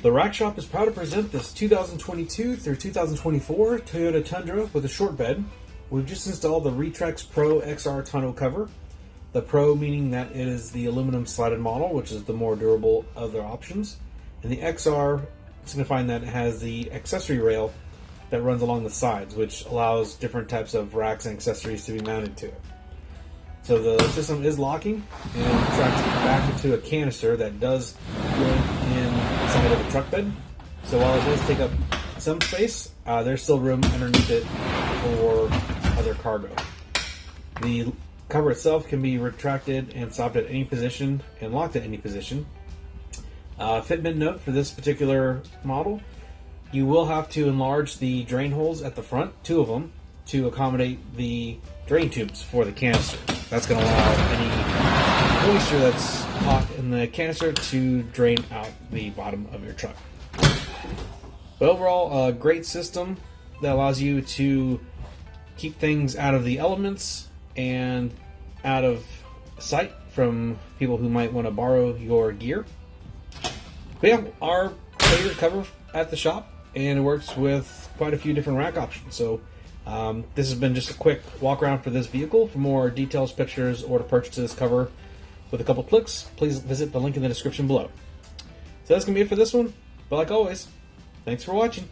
The Rack Shop is proud to present this 2022 through 2024 Toyota Tundra with a short bed. We've just installed the Retrax Pro XR tonneau cover. The Pro meaning that it is the aluminum slatted model, which is the more durable of their options. And the XR signifying that it has the accessory rail that runs along the sides, which allows different types of racks and accessories to be mounted to it. So the system is locking and retracts back into a canister that does go inside of the truck bed. So while it does take up some space, there's still room underneath it for other cargo. The cover itself can be retracted and stopped at any position and locked at any position. Fitment note for this particular model: you will have to enlarge the drain holes at the front, 2 of them, to accommodate the drain tubes for the canister. That's going to allow any moisture that's caught in the canister to drain out the bottom of your truck. But overall, a great system that allows you to keep things out of the elements and out of sight from people who might want to borrow your gear. But yeah, our favorite cover at the shop, and it works with quite a few different rack options. So this has been just a quick walk around for this vehicle. For more details, pictures, or to purchase this cover with a couple clicks, please visit the link in the description below. So that's going to be it for this one. But like always, thanks for watching.